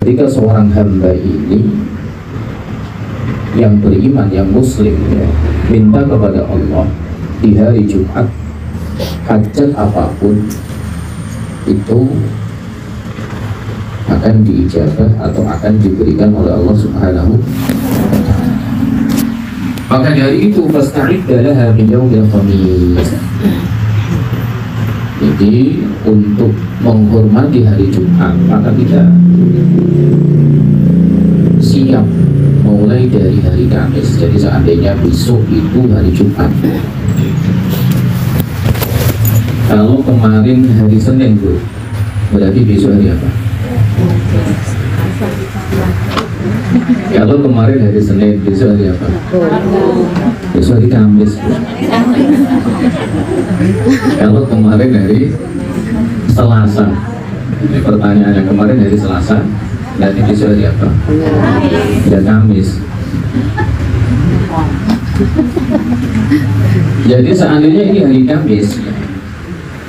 Ketika seorang hamba ini yang beriman, yang muslim ya, minta kepada Allah di hari Jumat hajat apapun itu akan diijabah atau akan diberikan oleh Allah Subhanahu wa ta'ala. Maka dari itu fasta'id laha min yaumil khamis. Jadi untuk menghormati hari Jumat maka kita siap mulai dari hari Kamis. Jadi seandainya besok itu hari Jumat, kalau kemarin hari Senin Bu, berarti besok hari apa? Kalau kemarin hari Senin, besok hari apa? Besok hari Kamis Bu. Kalau kemarin hari Selasa, ini pertanyaannya, kemarin hari Selasa, berarti besok hari apa? Ya Kamis. Jadi seandainya ini hari Kamis,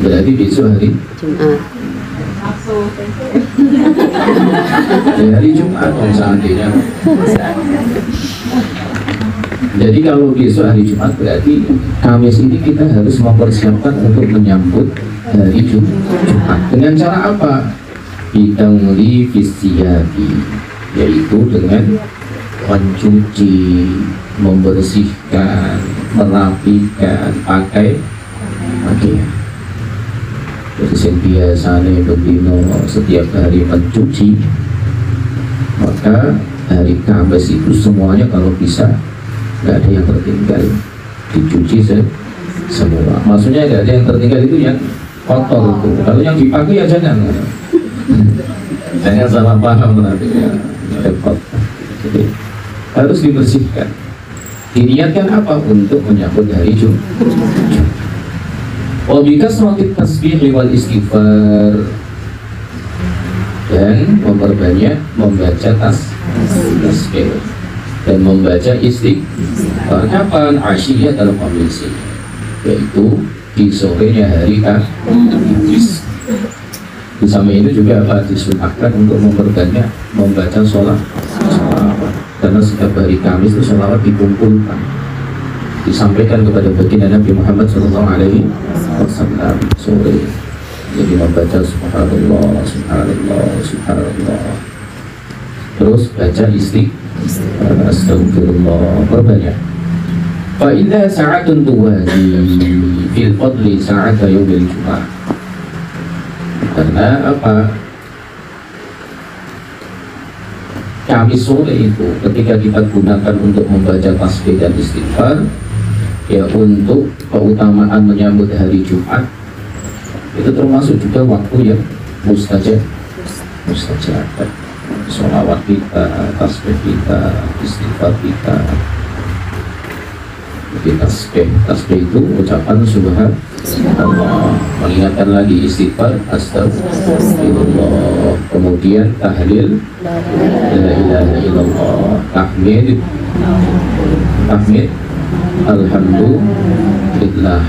berarti besok hari Jumat. Ya, hari Jumat seandainya. Jadi kalau besok hari Jumat berarti Kamis ini kita harus mempersiapkan untuk menyambut hari Jumat. Dengan cara apa? Bidangli fisiyabi, yaitu dengan mencuci, membersihkan, merapikan pakaian. Jadi yang biasanya berbino setiap hari mencuci, maka hari Kamis itu semuanya kalau bisa nggak ada yang tertinggal, dicuci semua. Maksudnya nggak ada yang tertinggal itu yang kotor itu. Kalau yang dipakai ya jangan salah paham nanti ya, repot. Jadi harus dibersihkan. Diniatkan apa? Untuk menyambut hari Jumat. Wabikas waktu tasbih wal istighfar, dan memperbanyak membaca tasbih dan membaca istighfar. Kapan? Asyiyah dalam kondisi, yaitu di sorenya hari Kamis. Di samping itu juga apa disunahkan untuk memperbanyak membaca sholawat, karena setiap hari Kamis itu sholawat dikumpulkan, disampaikan kepada baginda Nabi Muhammad SAW sore. Jadi membaca subhanallah, subhanallah, subhanallah, terus baca istighfar, astagfirullah, perbanyak. Fa idza sa'atun tuwadi fil fadli sa'ata yaumil Jumat. Karena apa? Kamis sore itu ketika kita gunakan untuk membaca tasbih dan istighfar, ya untuk keutamaan menyambut hari Jumat, itu termasuk juga waktu yang mustajab. Sholawat kita, tasbih kita, istighfar kita. Jadi tasbih itu ucapan subhanallah, mengingatkan lagi istighfar, astagfirullah, kemudian tahlil la ilaha illallah, tahmid alhamdulillah,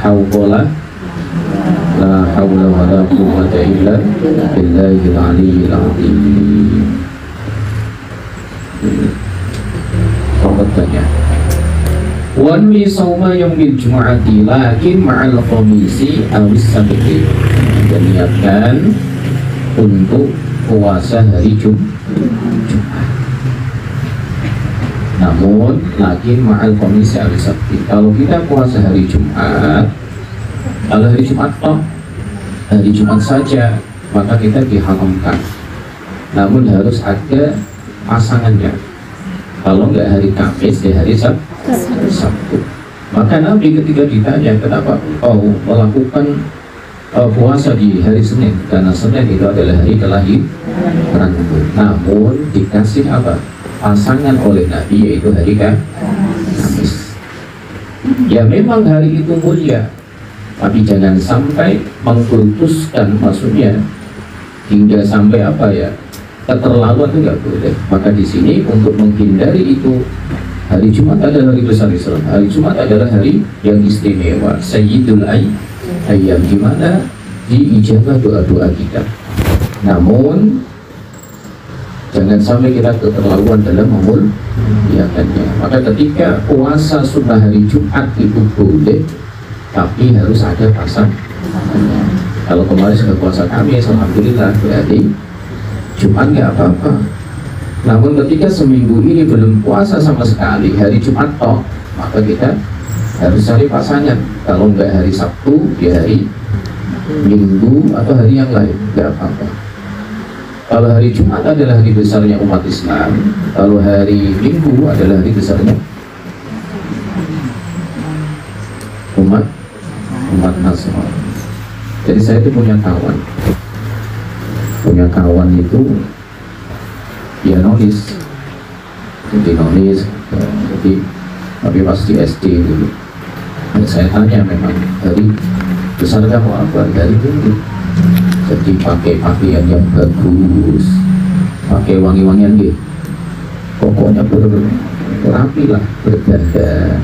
la hawla wa la quwwata illa billahil aliyyil azim. Banyak. Wanwi sauma yaumil jumu'ati lakin ma'al khamisi awis sabti, dan niatkan untuk puasa hari Jumat, namun lakin ma'al khamisi awis sabti. Kalau kita puasa hari Jumat, kalau hari Jumat toh hari Jumat saja, maka kita diharamkan, namun harus ada pasangannya. Kalau nggak hari Kamis, ya hari Sabtu. Maka Nabi ketika ditanya kenapa kau melakukan puasa di hari Senin, karena Senin itu adalah hari kelahiranku. Namun dikasih apa? Pasangan oleh Nabi, yaitu hari Kamis. Ya memang hari itu mulia, tapi jangan sampai mengkultuskan, maksudnya hingga sampai apa ya, keterlaluan itu nggak boleh. Maka di sini untuk menghindari itu, hari Jumat adalah hari besar Islam. Hari Jumat adalah hari yang istimewa, Sayyidul Ayyam, di mana diijabah doa-doa kita. Namun Jangan sampai kita keterlaluan dalam memuliakannya. Maka ketika puasa sunnah hari Jumat itu boleh, tapi harus ada pasangannya. Kalau kemarin sudah puasa Kamis, alhamdulillah, berarti Jumat nggak apa-apa. Namun ketika seminggu ini belum puasa sama sekali, hari Jumat toh, maka kita harus cari pasangan. Kalau nggak hari Sabtu, ya hari Minggu atau hari yang lain, nggak apa-apa. Kalau hari Jumat adalah hari besarnya umat Islam, kalau hari Minggu adalah hari besarnya umat Nasrani. Jadi saya itu punya kawan itu dia nulis, jadi tapi pasti SD dulu. Dan saya tanya, memang hari besar kamu apa? Dari Minggu. Jadi pakai pakaian yang bagus, pakai wangi-wangian gitu, pokoknya berapi lah, berdandan.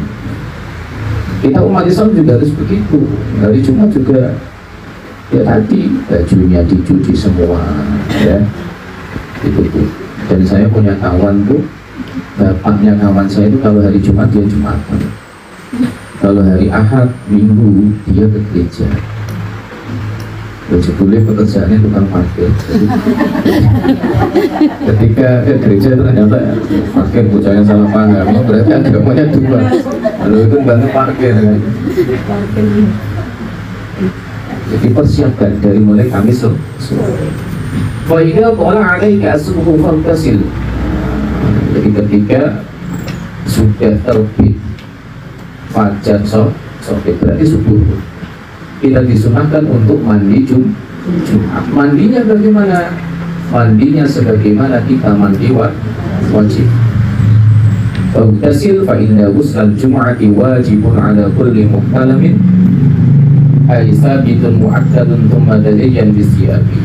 Kita umat Islam juga harus begitu. Hari Jumat juga ya tadi bajunya dicuci semua, ya itu tuh. Dan saya punya kawan tuh, bapaknya kawan saya itu kalau hari Jumat dia Jumatan, kalau hari Ahad Minggu dia ke gereja. Boleh pekerjaannya tukang parkir. Ketika ke gereja ternyata parkir bocahnya salah paham, berarti agamanya dua. Lalu itu bantu parkir kan? Jadi persiapkan dari mulai Kamis sore. Faidah pola alaika asbuhu fantasil. Jadi ketika sudah terbit fajar sore berarti subuh, kita disunahkan untuk mandi Jumat. Mandinya bagaimana? Mandinya sebagaimana kita mandi wajib. Faghtasil fa inna ghuslal jum'ati wajibun ala kulli muhtalamin ay sabitun mu'akkadun thumma tadayyan bisiyabi.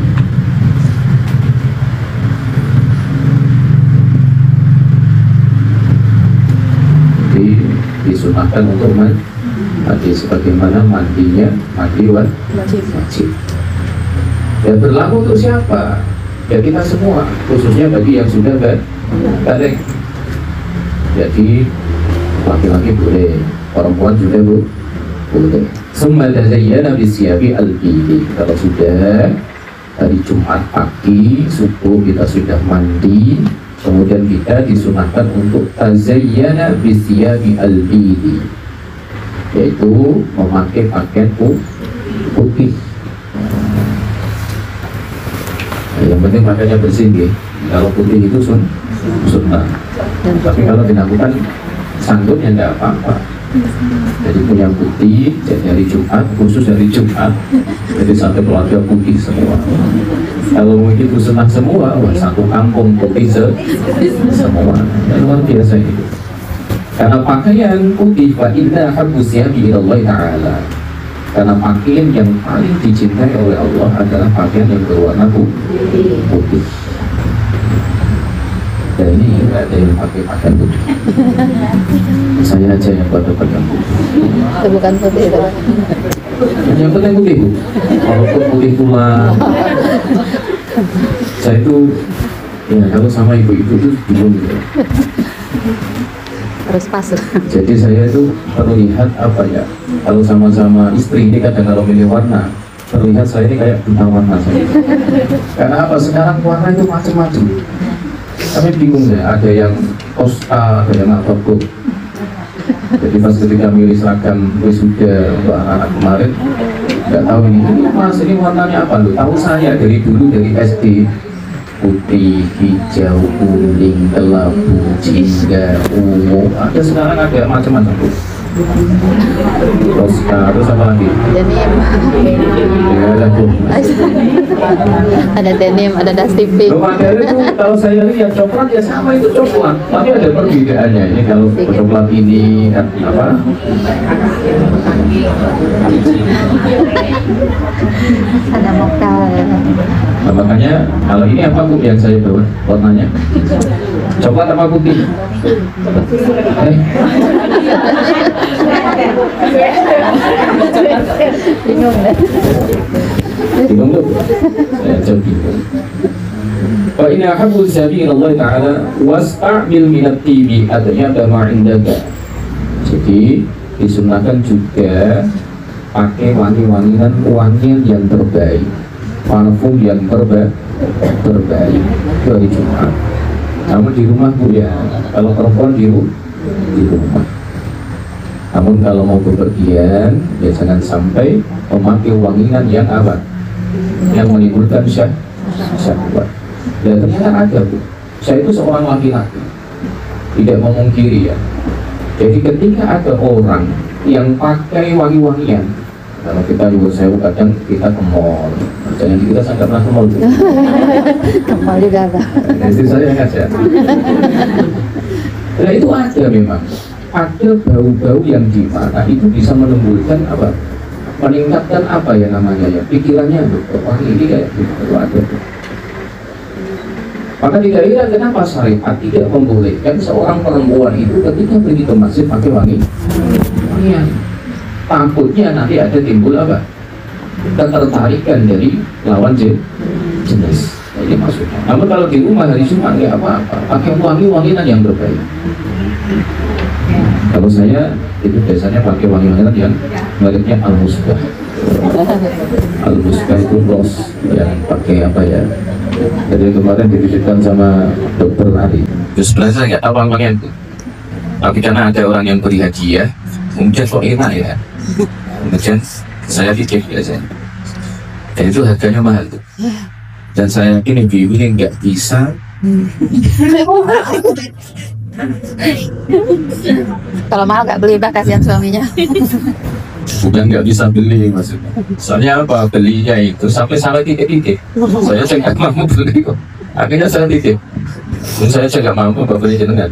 Jadi disunahkan untuk mandi sebagaimana mandinya mandi wajib. Ya berlaku untuk siapa? Ya kita semua, khususnya bagi yang sudah balik. Jadi laki-laki boleh, perempuan juga boleh. Summa tazayyana bisiyabi al-bidi. Kalau sudah hari Jumat pagi subuh kita sudah mandi, kemudian kita disunahkan untuk tazayyana bisiyabi al-bidi, yaitu memakai pakaian putih. Yang penting pakaiannya bersih ya. Kalau putih itu sunnah. Tapi kalau dilakukan sanggup ya tidak apa-apa. Jadi punya putih, jadi hari Jumat, khusus hari Jumat, jadi satu keluarga putih semua. Kalau mungkin itu sunnah semua, wah, satu kampung putih semua. Dan luar biasa itu. Karena pakaian putih fa inna habbu siyabi ilallahi ta'ala. Karena pakaian yang paling dicintai oleh Allah adalah pakaian yang berwarna putih. Dan ini tidak ada yang pakai pakaian putih. Saya aja yang pakai pakaian putih. Itu bukan putih itu. Yang penting putih, Bu. Walaupun putih tulang. Saya itu, ya kalau sama ibu-ibu itu bingung gitu. Harus pas. Jadi saya itu perlu lihat apa ya, kalau sama-sama istri ini kadang kalau milih warna, terlihat saya ini kayak bintang warna saya. Karena apa? Sekarang warna itu macam-macam. Kami bingung ya, ada yang tosta, ada yang apa bu. Jadi pas ketika milih seragam wisuda untuk anak-anak kemarin, nggak tahu ini mas ini warnanya apa loh? Tahu saya dari dulu dari SD. Putih, hijau, kuning, kelabu, jingga, ungu, ada sekarang ada macam-macam bu. Terus apa lagi? Denim. Ya ada bu. Ada denim, ada dusty pink. Ada itu kalau saya lihat coklat ya sama itu coklat, tapi ada perbedaannya. Ini kalau coklat ini kan apa? Ada mocha. Nah, makanya kalau ini apa bu yang saya bawa warnanya? Coklat apa putih? Bingung deh. Bingung tuh? Saya jauh bingung. Wa inna habbul sabi Allah Ta'ala wasta'mil minat tibi adanya ma indaka. Jadi disunahkan juga pakai wangi-wangian yang terbaik, parfum yang terbaik dari Jumat. Namun di rumah Bu ya, kalau perempuan di rumah. Namun kalau mau bepergian ya jangan sampai memakai wangian yang apa? Yang menimbulkan syahwat. Dan ternyata ada Bu. Saya itu seorang laki-laki, tidak memungkiri ya. Jadi ketika ada orang yang pakai wangi-wangian, kalau kita juga saya kadang kita ke mall, jangan kita sangat pernah ke mall. Ke mall juga Pak. Istri saya ngajak. Nah itu ada memang, ada bau-bau yang di mana itu bisa menimbulkan apa? Meningkatkan apa ya namanya ya? Pikirannya, wah ini kayak gitu ada. Maka tidak heran kenapa syariat tidak membolehkan seorang perempuan itu ketika pergi ke masjid pakai wangian. Takutnya nanti ada timbul apa? Ketertarikan dari lawan jenis. Nah, ini maksudnya. Namun kalau di rumah hari Jumat nggak apa-apa, pakai wangi-wangian yang terbaik. Kalau saya itu biasanya pakai wangi-wangian yang mereknya Al-Musbah. Al-Musbah itu ros yang pakai apa ya? Jadi kemarin dititipkan sama dokter Ali. Terus sebenarnya saya nggak tahu wangian itu. Tapi karena ada orang yang beri hadiah, mungkin kok enak ya. Kemudian saya titip biasanya. Dan itu harganya mahal tuh. Dan saya yakin ibu-ibu ini nggak bisa. Kalau mahal nggak beli Pak, kasihan suaminya. Bukan nggak bisa beli maksudnya. Soalnya apa, belinya itu sampai titik-titik. Saya nggak mampu beli kok. Akhirnya saya titip. Dan saya nggak mampu beli jenengan.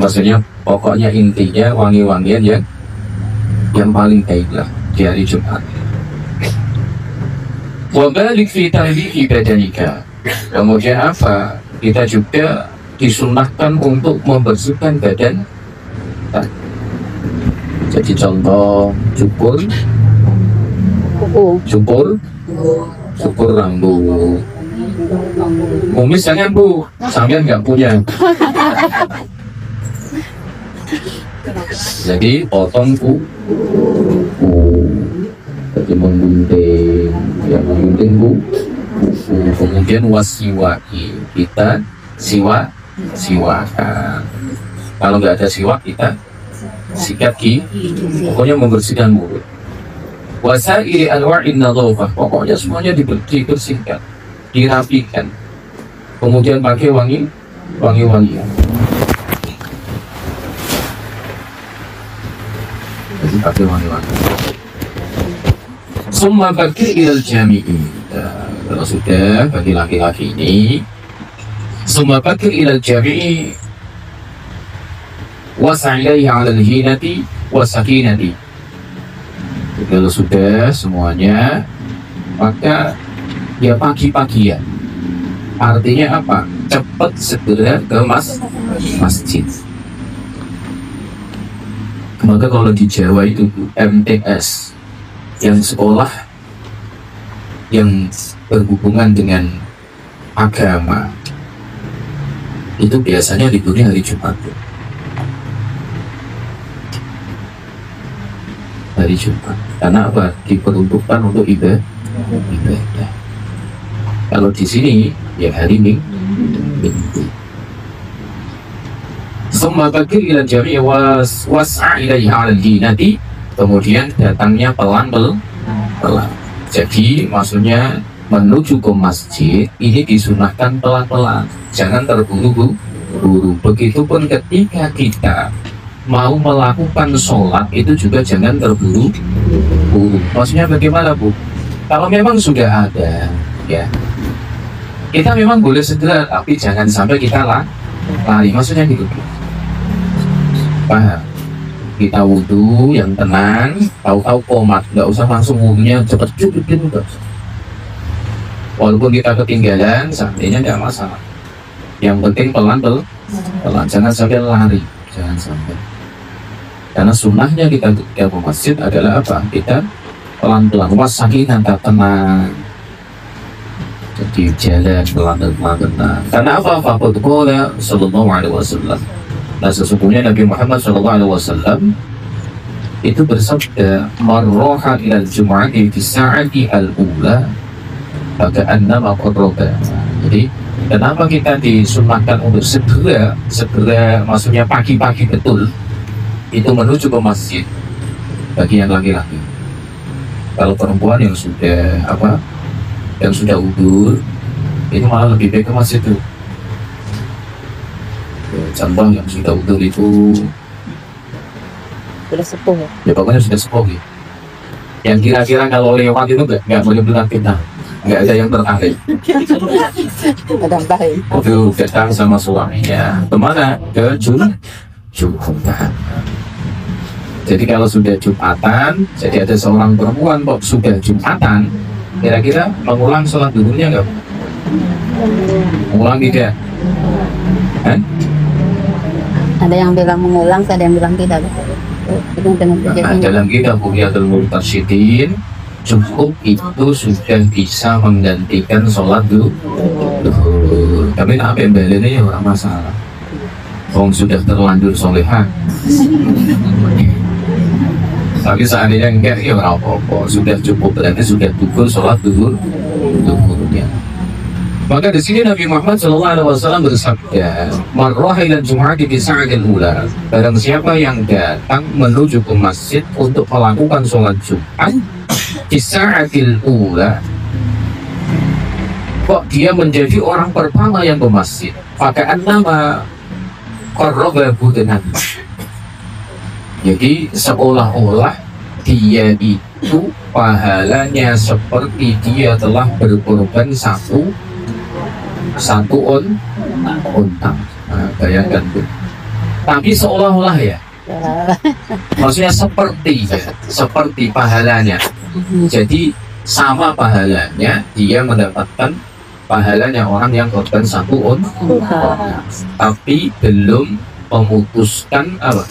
Maksudnya pokoknya intinya wangi-wangian yang paling baik lah di hari Jumat. Wabalik fi tahlihi badanika. Kemudian apa? Kita juga disunahkan untuk membersihkan badan. Jadi contoh cukur rambut. Kumis jangan Bu, sampean nggak punya. Jadi potong jadi menggunting Bu. Kemudian wasiwaki, kita siwakan. Kalau nggak ada siwak kita sikat pokoknya membersihkan mulut. Wasairi anwa'in nadhafah, pokoknya semuanya dibersihkan, dirapikan. Kemudian pakai wangi-wangian. Jadi pakai wangi-wangian. Summa bakir ilal jami'i. Kalau sudah bagi laki-laki ini, summa bakir ilal jami'i wasa'ilaihi 'alal hinati wasakinati. Kalau sudah semuanya, maka ya pagi-pagian. Artinya apa? Cepat segera ke masjid. Maka kalau di Jawa itu MTS, yang sekolah yang berhubungan dengan agama, itu biasanya liburnya hari Jumat. Hari Jumat, karena apa? Diperuntukkan untuk ibadah. Kalau di sini ya hari Minggu. Summa bakir ila jami'i was'a ilaihi 'alal hinati. Kemudian datangnya pelan. Jadi maksudnya menuju ke masjid ini disunahkan pelan-pelan, jangan terburu-buru. Begitupun ketika kita mau melakukan sholat itu juga jangan terburu-buru. Maksudnya bagaimana Bu? Kalau memang sudah ada ya, kita memang boleh segera, tapi jangan sampai kita lari. Maksudnya gitu. Paham? Kita wudhu yang tenang, tahu-tahu komat, nggak usah langsung wudhunya cepet gitu. Walaupun kita ketinggalan, seandainya nggak masalah. Yang penting pelan, jangan sampai lari, jangan sampai. Karena sunnahnya kita ketika ke masjid adalah apa? Kita pelan-pelan, wasakinah, tenang. Jadi jalan pelan-pelan. Karena apa? Faqad qala sallallahu alaihi wasallam. Nah, sesungguhnya Nabi Muhammad sallallahu alaihi wasallam itu bersabda, "Marroha ilal jum'ati fi sa'ati al-ula faka'annama qarraba." Jadi kenapa kita disunahkan untuk segera maksudnya pagi-pagi betul itu menuju ke masjid bagi yang laki-laki. Kalau perempuan yang sudah udur itu malah lebih baik ke masjid tuh. Contoh yang sudah udur itu Sudah sepuh ya? ya pokoknya sudah sepuh ya. Yang kira-kira kalau lewat itu nggak boleh bilang kita, nggak ada yang tertarik. Ada baik. Itu datang sama suaminya kemana? Ke Jumatan. Jadi kalau sudah Jumatan, jadi ada seorang perempuan kok sudah Jumatan, kira-kira mengulang sholat duhurnya nggak? Mengulang tidak? Ada yang bilang mengulang, ada yang bilang tidak. Itu dengan Nah, kejadian. dalam kitab Bughyatul Murtasyidin cukup itu sudah bisa menggantikan sholat duhur. Tapi apa yang ini ya orang masalah. Wong sudah terlanjur solehah. Tapi seandainya enggak ya orang apa-apa, sudah cukup, berarti sudah duhur sholat duhurnya. Maka di sini Nabi Muhammad SAW bersabda, "Marroha ilal jum'ati fi sa'atil ula." Barang siapa yang datang menuju ke masjid untuk melakukan sholat Jumat di sa'atil ula, kok dia menjadi orang pertama yang ke masjid, pakaian nama qarraba budanan. Jadi seolah-olah dia itu pahalanya seperti dia telah berkorban satu unta. Nah, bayangkan tuh. Tapi seolah-olah ya. Maksudnya seperti pahalanya. Jadi sama pahalanya, dia mendapatkan pahalanya orang yang korban satu unta. Tapi belum memutuskan apa?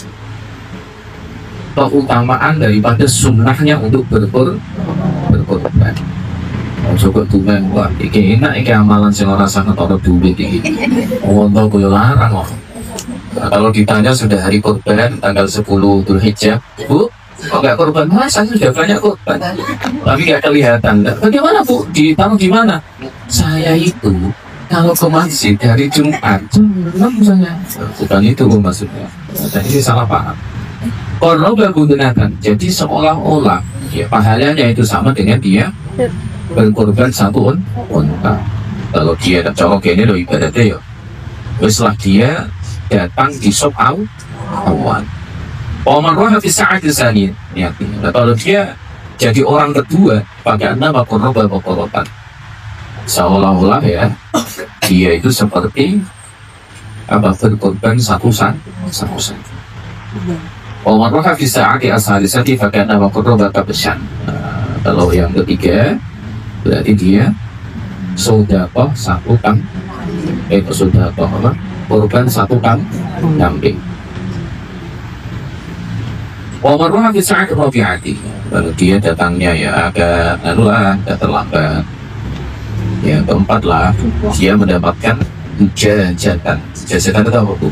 Keutamaan daripada sunnahnya untuk berkorban. Coba tumen, wah, iki enak iki amalan sing ora sangat ora duit iki. Wonten koyo larang kok. Nah, kalau ditanya sudah hari korban tanggal 10 Dzulhijjah, Bu, kok nggak korban? Mas, saya sudah banyak korban, tapi nggak kelihatan. Bagaimana Bu? Ditaruh di mana? Saya itu kalau ke masjid hari Jumat, misalnya, bukan itu maksudnya. Dan ini salah paham. Kalau menggunakan, jadi seolah-olah ya pahalanya itu sama dengan dia berkorban satu unta. Kalau dia tak colok ini loh ibaratnya ya. Setelah dia datang di sop awan. Omar roha fi sa'at sani. Ya, kalau dia jadi orang kedua, pakai nama korban. Seolah-olah ya, dia itu seperti berkorban satu saja. Omar roha fi sa'ati as-salisati pakai nama korban kabesyan. Kalau yang ketiga berarti dia sedekah satu korban satu kambing. Omar roha fi sa'ati rabi'ati. Kalau dia datangnya ya agak terlambat. Yang keempat lah, dia mendapatkan jajan. Jajan itu apa Bu?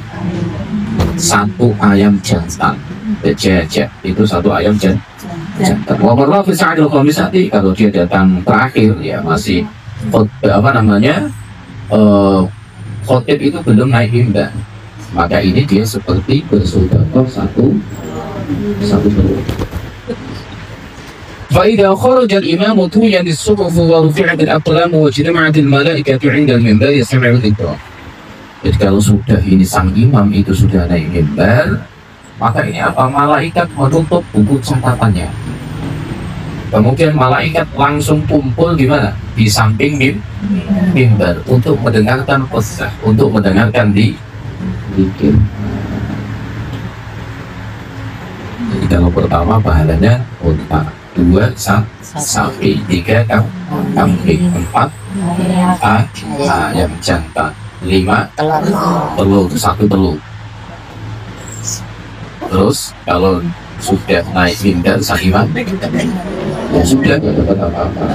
Satu ayam jantan. Jajan itu satu ayam jantan. Wamarlah fisa'adil khamisati, kalau dia datang terakhir ya masih khotib itu belum naik mimbar, maka ini dia seperti bersedekah satu telur. فإذا خرج الإمام طويت الصحف ورفعت الأقلام واجتمعت الملائكة عند المنبر يستمعون الذكر. Jadi kalau sudah ini sang imam itu sudah naik mimbar, maka ini apa? Malaikat menutup buku catatannya. Kemudian malaikat langsung kumpul di mana? Di samping mimbar untuk mendengarkan khutbah, untuk mendengarkan zikir. Jadi kalau pertama pahalanya unta, dua sapi, tiga kambing, empat ayam jantan, lima telur, satu telur. Terus kalau sudah naik mimbar sang imam, ya sudah, tidak dapat apa-apa.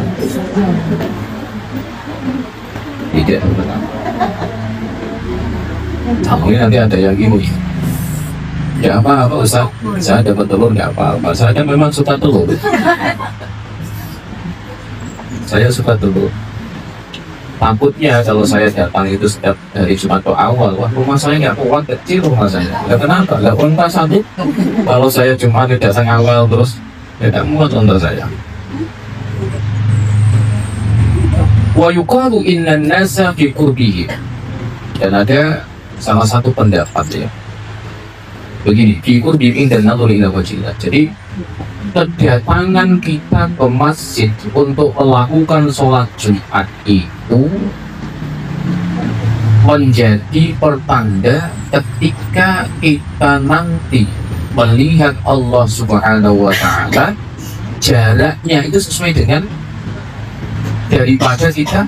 tidak benar. Mungkin nanti ada yang gini, ya apa-apa Ustaz, saya dapat telur nggak apa-apa, saya memang suka telur. Saya suka telur. Takutnya kalau saya datang itu setiap hari Jumat atau awal, wah rumah saya nggak kuat, kecil rumah saya. Nggak kenapa, nggak unta satu. Kalau saya Jumat datang awal terus, ya nggak muat unta saya. Wa yuqalu innan nasa fi qurbihi. Dan ada salah satu pendapat ya. Begini, fi qurbihi dan nadhur ila wajhillah. Jadi kedatangan kita ke masjid untuk melakukan sholat Jumat itu menjadi pertanda ketika kita nanti melihat Allah Subhanahu wa Ta'ala, jaraknya itu sesuai dengan daripada kita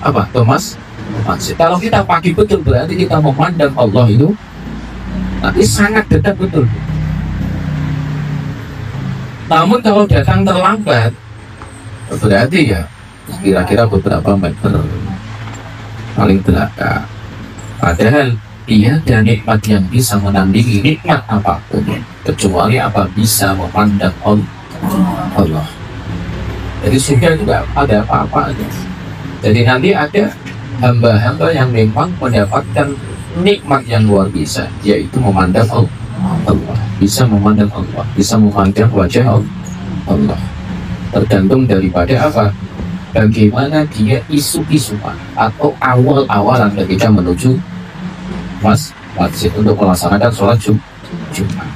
apa Thomas masjid. Kalau kita pagi betul berarti kita memandang Allah itu nanti sangat dekat betul. Namun kalau datang terlambat berarti ya kira-kira beberapa meter paling belakang. Padahal dia ada nikmat yang bisa menandingi nikmat apapun kecuali apa bisa memandang Allah. Jadi sudah juga ada apa-apa. Jadi nanti ada hamba-hamba yang memang mendapatkan nikmat yang luar biasa, yaitu memandang Allah, bisa memandang Allah, bisa memandang wajah Allah. Tergantung daripada apa? Bagaimana dia isu-isuan atau awal-awalan ketika menuju masjid untuk melaksanakan sholat Jumat.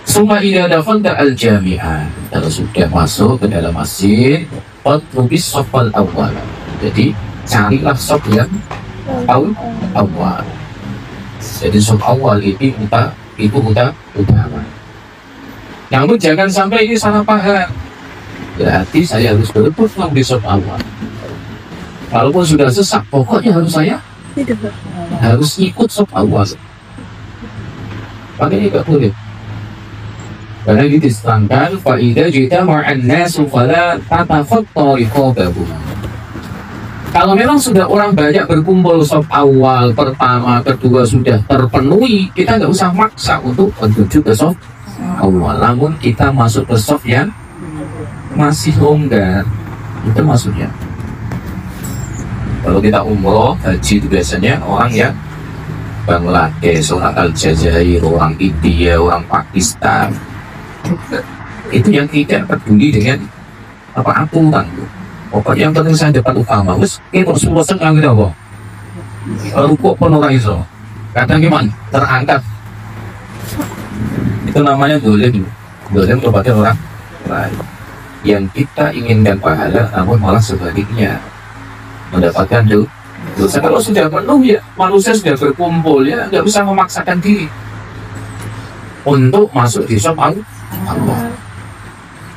Suma idza dakhalta al-jami'ah, kalau sudah masuk ke dalam masjid, fatrubis shafal awwal. Jadi carilah shaf yang awal. Jadi shaf awal itu utama. Namun jangan sampai ini salah paham. Berarti saya harus berpegang di shaf awal. Walaupun sudah sesak, pokoknya harus ikut shaf awal. Makanya tidak boleh. Karena ini diterangkan faida jitama'an nasu fala tatafaqqa riqabahum. Kalau memang sudah orang banyak berkumpul shaf awal, pertama, kedua sudah terpenuhi, kita nggak usah maksa untuk menuju ke shaf awal. Namun kita masuk ke shaf yang masih longgar, itu maksudnya. Kalau kita umroh, haji itu biasanya orang yang Bangladesh, orang Aljazair, orang India, orang Pakistan. Itu yang tidak peduli dengan apa aturan. Pokoknya yang penting saya dapat utama. Wes, kita semua senang gitu kok. Rukuk pun orang iso. Kadang gimana? Terangkat. Itu namanya dolim kepada orang lain. Yang kita inginkan pahala, namun malah sebaliknya mendapatkan dosa. Kalau sudah penuh ya, manusia sudah berkumpul ya, nggak bisa memaksakan diri untuk masuk di shaf Allah.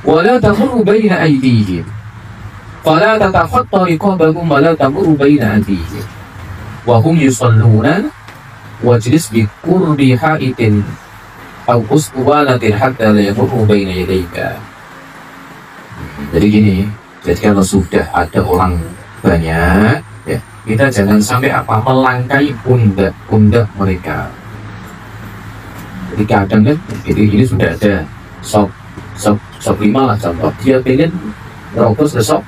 Wala tamurru baina aydihim. Fala tatakhatta riqabahum wala tamurru baina aydihim. Wa hum yusalluna wajlis bi qurbi ha'itin aw uswalatin hatta la yamurru baina yadayka. Jadi gini, jadi kalau sudah ada orang banyak ya, kita jangan sampai apa melangkai pundak mereka. Jadi kadang kan, jadi ini sudah ada shop 5 lah contoh, dia pengen terobos ke shop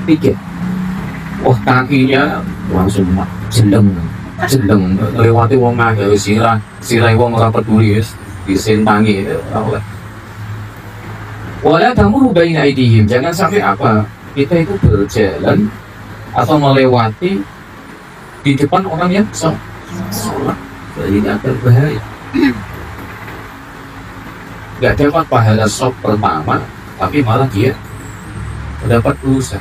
3. Wah kakinya langsung jeleng lewati wong ngake sirai wong ora peduli disentangi oleh. Wala tamurru baina aydihim, jangan sampai apa kita itu berjalan atau melewati di depan orang yang sholat. Jadi ini akan bahaya. Gak dapat pahala shaf pertama, tapi malah dia mendapat dosa.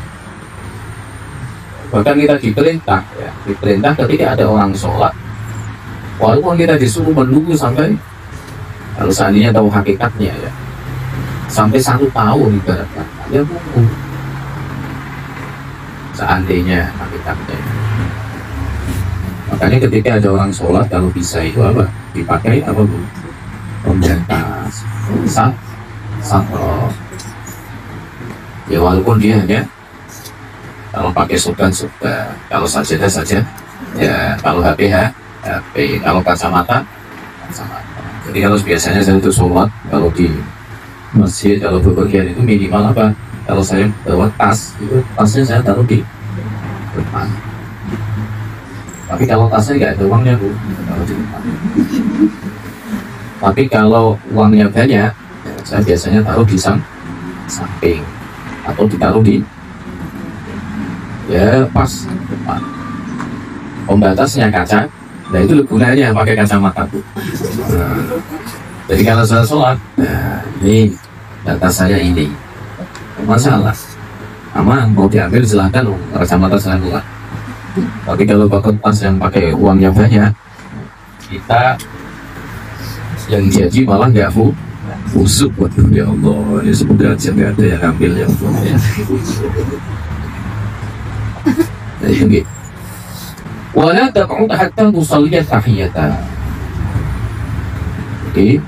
Bahkan kita diperintah ketika ada orang sholat, walaupun kita disuruh menunggu sampai, kalau seandainya tahu hakikatnya ya, sampai 1 tahun ibaratnya, dia nunggu. Seandainya hakikatnya. Makanya ketika ada orang sholat, kalau bisa itu apa? Dipakai apa bu? Pembatas, satro. Ya walaupun dia hanya Kalau pakai sultan sudah, kalau sajadah saja, ya kalau HP HP, kalau kacamata kacamata. Jadi kalau biasanya saya itu sholat, kalau di masjid, kalau bepergian itu minimal apa? Kalau saya bawa tas, itu tasnya saya taruh di depan. Tapi kalau tasnya nggak ada uangnya Bu, taruh di depan. Tapi kalau uangnya banyak, saya biasanya taruh di samping atau ditaruh di ya pas depan. Pembatasnya kaca, nah itu gunanya pakai kacamata Bu. Nah, jadi kalau saya sholat, nah, ini data saya ini masalah, aman mau diambil silahkan, kacamata saya buat. Tapi kalau pakai tas yang pakai uangnya banyak, kita yang jadi malah nggak busuk. Waduh ya Allah, ini semoga aja nggak ada yang ambil ya Allah. Nah itu gitu. Wala taq'ud hatta tusalli tahiyatan. Oke.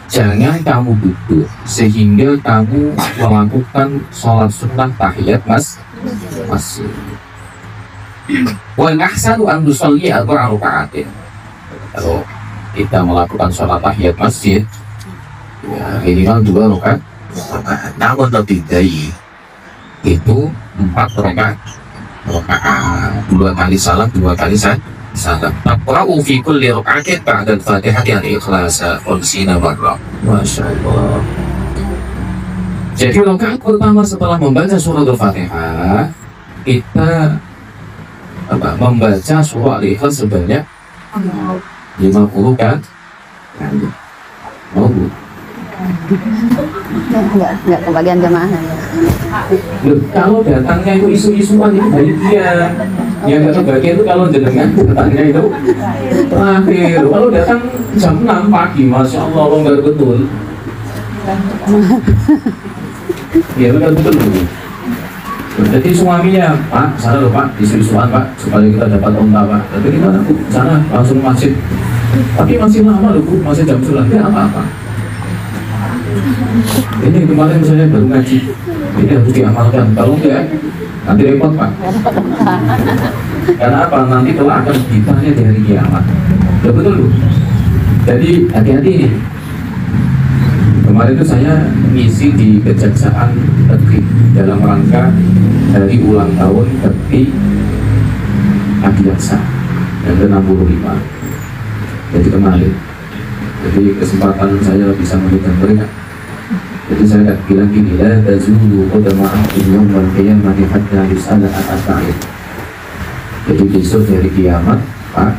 Jangan kamu duduk sehingga kamu melakukan sholat sunnah tahiyat masjid. Wa ahsanu an tusalli arba'a raka'atin. Kalau kita melakukan sholat tahiyat masjid, ya minimal 2 rakaat. Namun lebih dari itu 4 rakaat. 2 kali salam, 2 kali salam. Taqra'u fi kulli raka'atin ba'da al-Fatihati al-Ikhlas 50 marrah. Masya Allah. Jadi rakaat pertama setelah membaca surah Al-Fatihah, kita membaca surah Al-Ikhlas sebanyak 50 kan? Mau Bu? Enggak kebagian jamaah. Loh, kalau datangnya itu isu-isuan itu dari dia. Yang nggak kebagian itu kalau jenengan datangnya itu terakhir. Kalau datang jam 6 pagi, Masya Allah, longgar betul. Ya betul-betul. Jadi suaminya, Pak, sana loh Pak, isu-isuan Pak, supaya kita dapat unta Pak. Tapi gimana Bu? Sana langsung masjid. Tapi masih lama loh Bu, masih jam 9, ya apa-apa. Ini kemarin saya baru ngaji, ini harus diamalkan. Kalau enggak, nanti repot Pak. Karena apa? Nanti kalau akan ditanya di hari kiamat. Ya betul Bu. Jadi hati-hati ini. Kemarin itu saya ngisi di Kejaksaan Negeri dalam rangka hari ulang tahun Bakti Adiaksa yang ke-65. Jadi kemarin. Jadi kesempatan saya bisa melihat mereka. Jadi saya bilang gini, la tazulu qadama 'abdin yawmal qiyamati hatta yus'ala an arba'in. Jadi besok dari kiamat, Pak,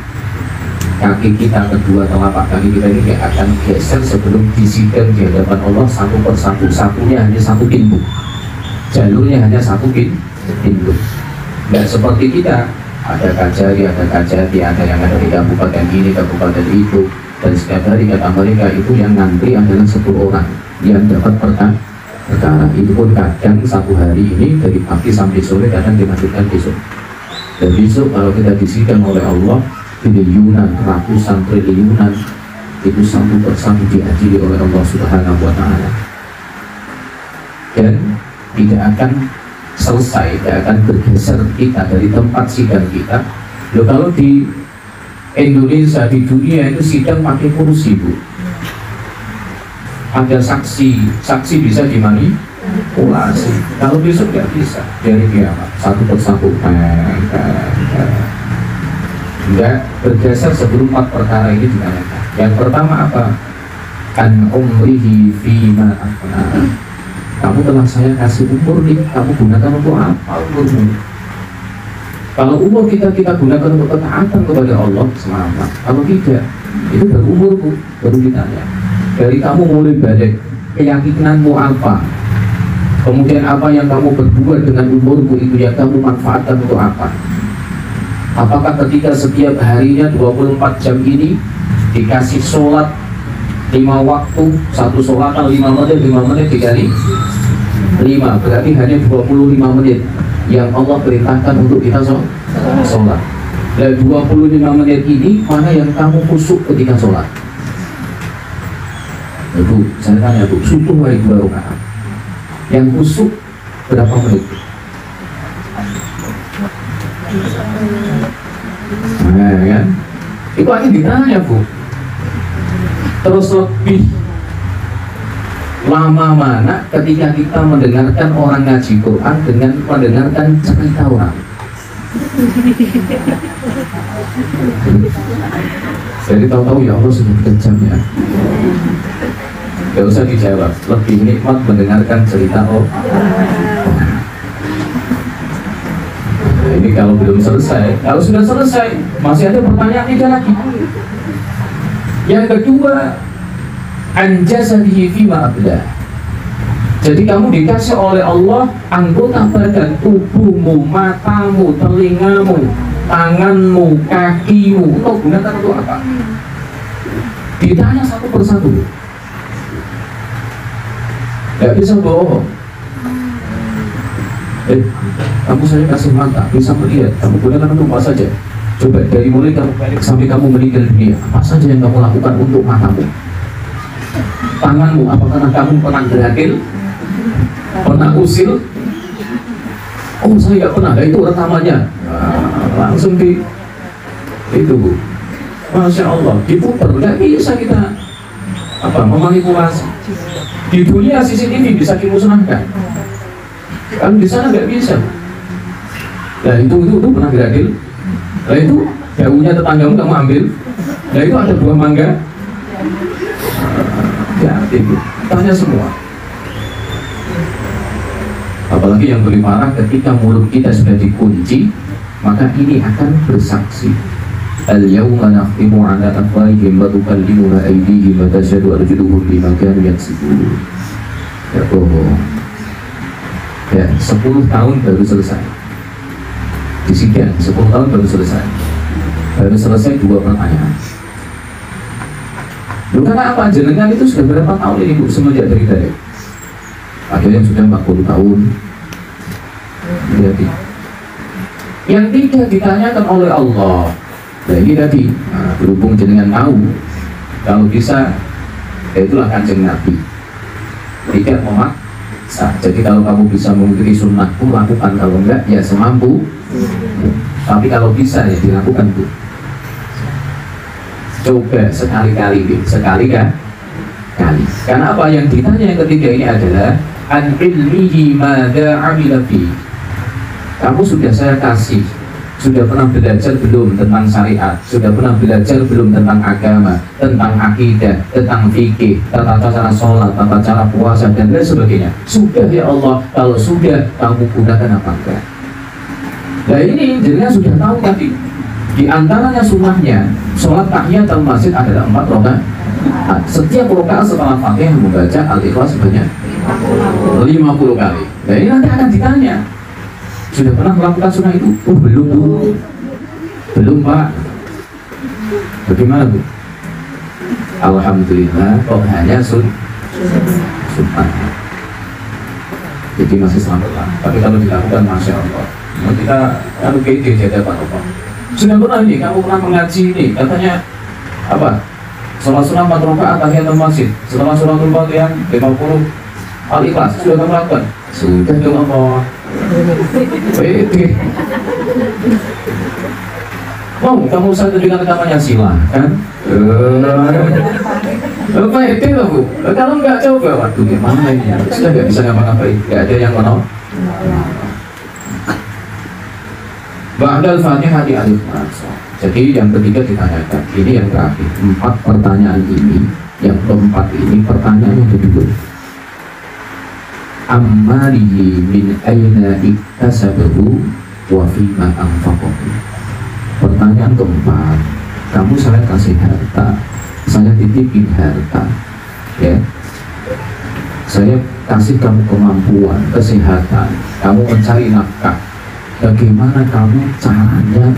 kaki kita kedua, telapak kaki kita ini akan geser sebelum disidang di hadapan Allah satu persatu. Satunya hanya satu pintu, jalurnya hanya satu pintu. Nggak seperti kita, ada kajari, ada yang ada di kabupaten ini, kabupaten itu, dan setiap hari kata mereka itu yang ngantri adalah 10 orang yang dapat perkara. Itu pun kadang satu hari ini dari pagi sampai sore, kadang dilanjutkan besok. Dan besok kalau kita disidang oleh Allah, triliunan, ratusan triliunan itu satu persatu diadili oleh Allah Subhanahu wa Ta'ala, dan tidak akan selesai, tidak akan bergeser kita dari tempat sidang kita. Loh, kalau di Indonesia, di dunia itu sidang pakai kursi Bu, ada saksi bisa dimanipulasi. Kalau besok nggak bisa, dari kiamat satu persatu nggak bergeser sebelum 4 perkara ini ditanyakan. Yang pertama apa? An umrihi fima afna. Kamu telah saya kasih umur nih, kamu gunakan untuk apa umurmu? Kalau umur kita gunakan untuk ketaatan kepada Allah, selamat. Kalau tidak, itu baru umurmu, baru ditanya. Dari kamu mulai balik, keyakinanmu apa? Kemudian apa yang kamu berbuat dengan umurmu itu, yang kamu manfaatkan untuk apa? Apakah ketika setiap harinya 24 jam ini dikasih sholat 5 waktu, satu sholat 5 menit dikali 5, berarti hanya 25 menit yang Allah perintahkan untuk kita sholat. Dan 25 menit ini mana yang kamu khusyuk ketika sholat? Bu, saya tanya Bu, subuh hari 2 rakaat yang khusyuk berapa menit? Nah, kan? Itu akan ditanya, Bu. Terus lebih lama mana ketika kita mendengarkan orang ngaji Quran dengan mendengarkan cerita orang. Jadi tahu-tahu ya Allah sudah kejam ya. Gak usah dijawab, lebih nikmat mendengarkan cerita orang. Nah, ini kalau belum selesai. Kalau sudah selesai, masih ada pertanyaan 3 lagi. Yang kedua, anjasadihi fima abda. Jadi kamu dikasih oleh Allah anggota badan, tubuhmu, matamu, telingamu, tanganmu, kakimu. Kau gunakan untuk apa? Ditanya satu persatu. Gak bisa bohong. Kamu saya kasih mata, bisa melihat. Kamu gunakan untuk apa saja? Coba dari mulai kamu balik sampai kamu meninggal dunia, apa saja yang kamu lakukan untuk matamu? Tanganmu, apakah kamu pernah gerakil? Pernah usil? Oh saya nggak pernah, itu rekamannya. Langsung di itu, Bu. Masya Allah, diputar, nggak bisa kita memanipulasi. Di dunia CCTV bisa dimusnahkan, kan di sana nggak bisa. Nah itu pernah gerakil. Nah itu daunnya tetanggamu kamu ambil. Nah itu ada buah mangga. Ya, itu tanya semua. Apalagi yang lebih parah ketika mulut kita sudah dikunci, maka ini akan bersaksi. Al-yawma nakhtimu ala afwahihim wa tukallimuna aydihim wa tashhadu arjuluhum bima kanu yaksibun. Ya bohong. Ya, 10 tahun baru selesai. Di sidang 10 tahun baru selesai. Baru selesai 2 pertanyaan. Loh, karena apa? Jenengan itu sudah berapa tahun ini, Bu, semenjak dari tadi? Ada yang sudah 40 tahun. Jadi yang tidak ditanyakan oleh Allah. Nah ini tadi, berhubung jenengan tahu, kalau bisa, ya itulah Kanjeng Nabi. Tidak memaksa. Jadi kalau kamu bisa mengikuti sunnahku, lakukan. Kalau enggak, ya semampu. Tapi kalau bisa, ya dilakukan, Bu. Coba sekali-kali, sekali kan? Kali. Karena apa yang ditanya yang ketiga ini adalah an ilmihi madza amila fi. Kamu sudah saya kasih, sudah pernah belajar belum tentang syariat, sudah pernah belajar belum tentang agama, tentang akidah, tentang fikih, tata cara sholat, tata cara puasa dan lain sebagainya. Sudah ya Allah. Kalau sudah, kamu gunakan apa enggak? Nah ini jenengan sudah tahu tadi. Di antaranya sunnahnya, sholat tahiyatul masjid adalah 4 rakaat. Setiap rakaat setelah Fatihah membaca Al-Ikhlas sebanyak 50 kali. Nah ini nanti akan ditanya, sudah pernah melakukan sunnah itu? Oh belum, Bu. Belum, Pak. Bagaimana, Bu? Alhamdulillah, kok hanya sunnah. Jadi masih selamat lah. Tapi kalau dilakukan, Masya Allah, kita kalau pede jadi apa-apa. Sudah pernah ini, kamu pernah mengaji ini, katanya apa? Sholat sunnah 4 rakaat tahiyatul masjid. Setelah suratul Fatihah 50 Al-Ikhlas, sudah kamu lakukan? Sudah dong, Allah. Pede. Mau kamu satu dengan rekamannya, silahkan. Pede loh, Bu. Kalau nggak coba, waduh gimana ini? Sudah nggak bisa ngapa-ngapain, nggak ada yang menolak. Ba'dal Fatihah di alif masa. Jadi yang ketiga ditanyakan, ini yang terakhir. 4 pertanyaan ini, yang keempat ini pertanyaan yang kedua. Ammalihi min aina iktasabahu wa fima anfaqahu. Pertanyaan keempat, kamu saya kasih harta, saya titipin harta, ya. Saya kasih kamu kemampuan, kesehatan, kamu mencari nafkah. Bagaimana kamu caranya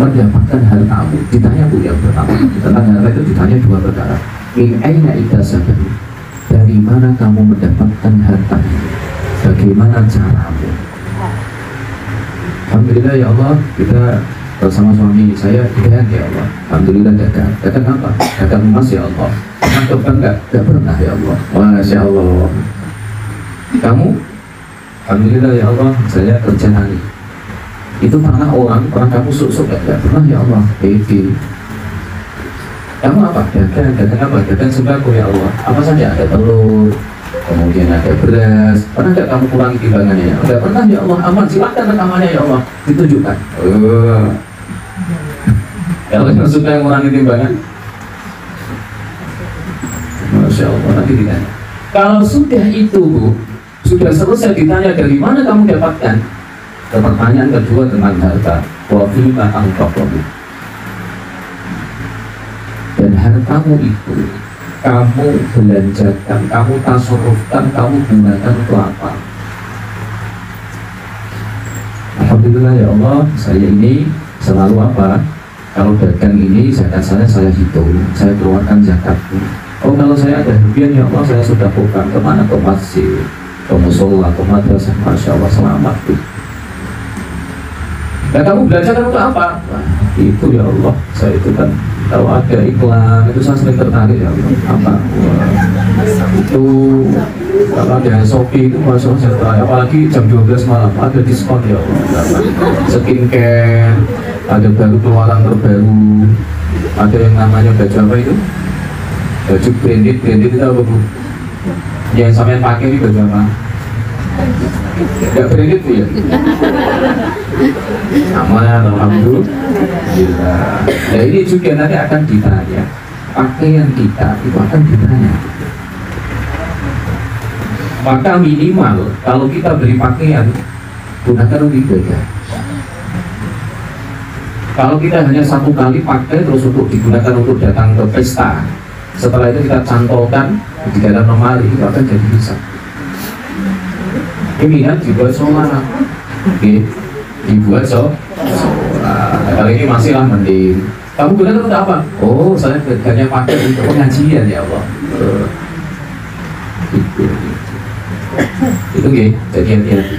mendapatkan hartamu? Ditanya, Bu, yang pertama tentang harta itu ditanya 2 perkara. Min aina iktasabahu, dari mana kamu mendapatkan harta? Bagaimana caramu? Alhamdulillah ya Allah, kita bersama suami saya dagang ya Allah. Alhamdulillah dagang. Dagang apa? Dagang emas ya Allah. Nangkep enggak? Enggak pernah ya Allah. Masya Allah. Kamu Alhamdulillah ya Allah, saya kerja hari. Itu pernah pernah kamu susuk gak pernah ya Allah. Baby, kamu apa? Dagang apa? Dagang sembako ya Allah. Apa saja? Ada telur, kemudian ada beras. Pernah gak kamu kurangi timbangannya? Gak pernah ya Allah. Aman, silakan rekamannya ya Allah. Ditunjukkan. Kalau yang sudah mengurangi timbangan, Masya Allah, nanti ditanya. Kalau sudah itu, sudah selesai ditanya dari mana kamu dapatkan, pertanyaan kedua tentang harta. Wa fima anfaqtahu. Dan hartamu itu kamu belanjakan, kamu tasarrufkan, kamu gunakan untuk apa? Alhamdulillah ya Allah, saya ini selalu apa? Kalau dagang ini zakat saya hitung, saya keluarkan zakatku. Oh, kalau saya ada rupiah ya Allah, saya sudah bukan kemana, ke masjid, ke musola, ke madrasah. Masya Allah, selamat tuh. Dan kamu belajar untuk apa? Nah, itu ya Allah, saya itu kan kalau ada iklan itu saya sering tertarik ya Allah. Apa? Wah, itu kalau ada Shopee itu Masya Allah saya tertarik. Apalagi jam 12 malam ada diskon ya Allah. Skincare, ada baru keluaran terbaru, ada yang namanya baju apa itu? Baju branded itu apa Bu? Yang sampai pakai ini baju apa? Gak branded Bu ya? Aman, alhamdulillah. Nah ini juga nanti akan ditanya. Pakaian kita itu akan ditanya. Maka minimal kalau kita beli pakaian, gunakan untuk ibadah. Kalau kita hanya satu kali pakai terus untuk digunakan untuk datang ke pesta, setelah itu kita cantolkan di dalam lemari, itu akan jadi bisa. Ini kan dibuat sholat, dibuat sholat. Nah, kali ini masih lah mending. Kamu gunakan untuk apa? Oh, saya hanya pakai untuk pengajian ya Allah. Itu gini, jadi hati-hati.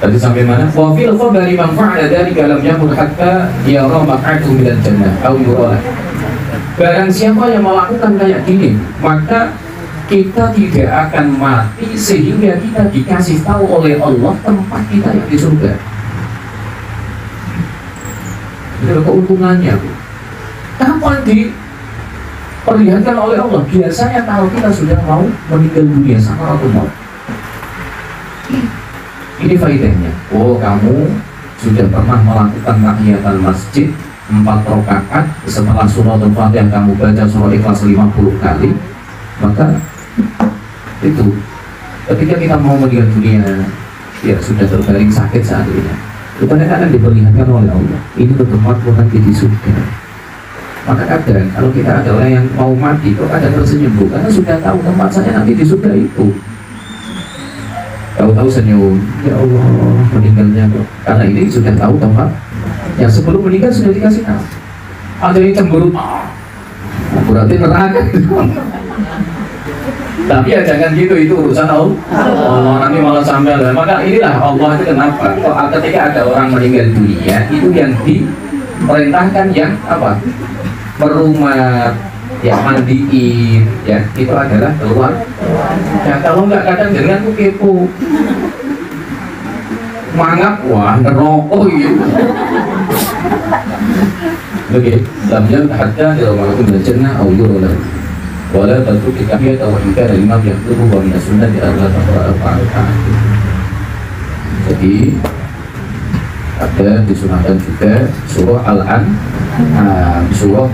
Tadi sampai mana? Wa fil khabari man fa'ala dzalika lam yakun hatta yara maq'adahu minal jannah aw yura. Barang siapa yang melakukan kayak gini, maka kita tidak akan mati sehingga kita dikasih tahu oleh Allah tempat kita yang di surga. Itu keuntungannya. Kapan diperlihatkan oleh Allah? Biasanya kalau kita sudah mau meninggal dunia sakaratul maut. Ini faedahnya. Oh, kamu sudah pernah melakukan tahiyatul masjid 4 rakaat setelah suratul Fatihah kamu baca surah Ikhlas 50 kali, maka itu ketika kita mau meninggal dunia, ya sudah terbaring sakit saat ini, itu akan diperlihatkan oleh Allah. Ini tempatmu nanti di surga. Maka kadang kalau kita adalah yang mau mati, kok ada tersenyum, karena sudah tahu tempat saya nanti di surga itu. Tahu-tahu senyum, ya Allah meninggalnya kok. Karena ini sudah tahu tempat yang sebelum meninggal sudah dikasih tahu. Ada yang cemberut, berarti neraka. Tapi ya jangan gitu, itu urusan Allah. Nanti malah sampai lah. Maka inilah Allah itu kenapa? Ketika ada orang meninggal dunia, itu yang diperintahkan yang apa? Merumat, ya mandiin, ya itu adalah keluar. Ya kalau nggak kadang jangan tuh kepo, mangap, wah ngerokok gitu. Oke, lamnya harta dalam waktu berjernah auyur lah. Wala tentu kita tahu kita dari imam yang itu bahwa sunnah di adalah apa. Jadi ada disunahkan juga surah Al-An'am, surah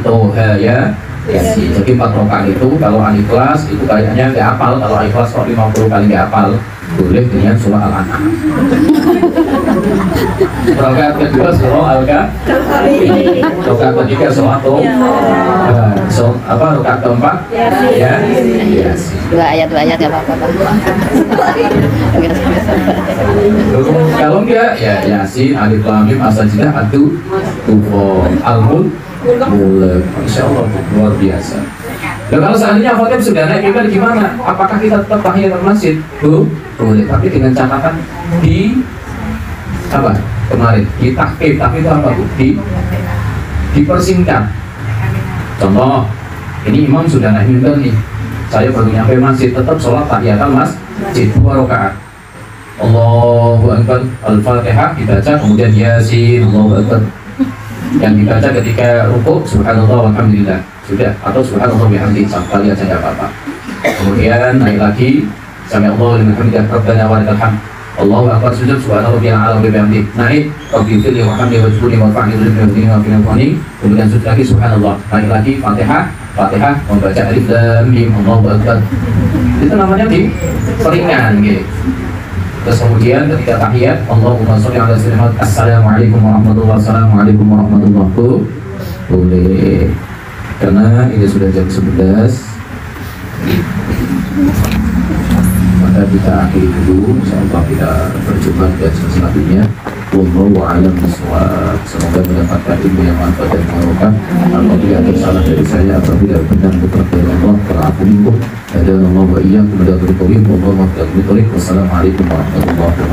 Toha ya. Jadi 4 rakaat itu kalau Al-Ikhlas itu kayaknya nggak hafal. Kalau Al-Ikhlas kok 50 kali nggak hafal, boleh dengan surah Al-An'am. Rakaat kedua surah Al-Kahfi. Rakaat ketiga surah rakaat keempat ya. Dua ayat nggak apa-apa. Kalau enggak ya Yasin, Alif Lam Mim, As-Sajdah, Al-Mulk, Masya Allah luar biasa. Dan kalau seandainya khotib sudah naik mimbar gimana? Apakah kita tetap tahiyatul masjid? Boleh, tapi dengan catatan di apa kemarin di tahqiq itu apa Bu? Dipersingkat. Contoh, ini imam sudah naik mimbar nih, saya baru nyampe masjid, tetap sholat tahiyatul masjid 2 rakaat. Allahu Akbar, Al-Fatihah dibaca, kemudian Yasin, Allahu Akbar. Yang dibaca ketika rukuk subhanallah walhamdulillah, sudah, atau subhanallah bihamdi, sekali aja nggak apa-apa. Kemudian naik lagi, sami Allahu liman hamidah, rabbana wa lakal hamd. Allahu Akbar, sujud, subhanallah bi'ala wa bihamdi. Naik, rabbil wahhamdi wajhuri warfa'ni dhulmi wa finafani. Kemudian sujud lagi, subhanallah. Naik lagi, Fatihah, membaca alif lam mim, Allahu Akbar. Itu namanya di seringan gitu. Terus kemudian ketika tahiyat, Allahumma sholli ala sayyidina Muhammad, assalamualaikum warahmatullahi wabarakatuh, assalamualaikum warahmatullahi wabarakatuh. Boleh. Karena ini sudah jam 11, maka kita akhiri dulu. Insyaallah kita berjumpa di kajian selanjutnya. Wallahu a'lam bishawab. Semoga mendapatkan ilmu yang manfaat dan barokah. Apabila ada salah dari saya, apabila benar bukan dari Allah, fa'afu minkum. Hadanallahu wa iyyakum ila thoriq. Wallahu a'lam bishawab. Wassalamualaikum warahmatullahi wabarakatuh.